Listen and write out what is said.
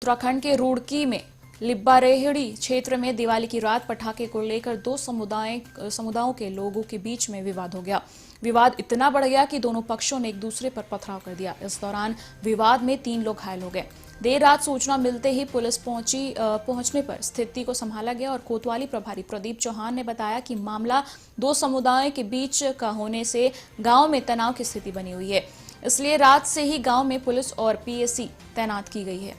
उत्तराखंड के रुड़की में लिब्बारेहड़ी क्षेत्र में दिवाली की रात पटाखे को लेकर दो समुदायों के लोगों के बीच में विवाद हो गया। विवाद इतना बढ़ गया कि दोनों पक्षों ने एक दूसरे पर पथराव कर दिया। इस दौरान विवाद में 3 लोग घायल हो गए। देर रात सूचना मिलते ही पुलिस पहुंचने पर स्थिति को संभाला गया और कोतवाली प्रभारी प्रदीप चौहान ने बताया कि मामला दो समुदायों के बीच का होने से गांव में तनाव की स्थिति बनी हुई है। इसलिए रात से ही गांव में पुलिस और पीएसी तैनात की गई है।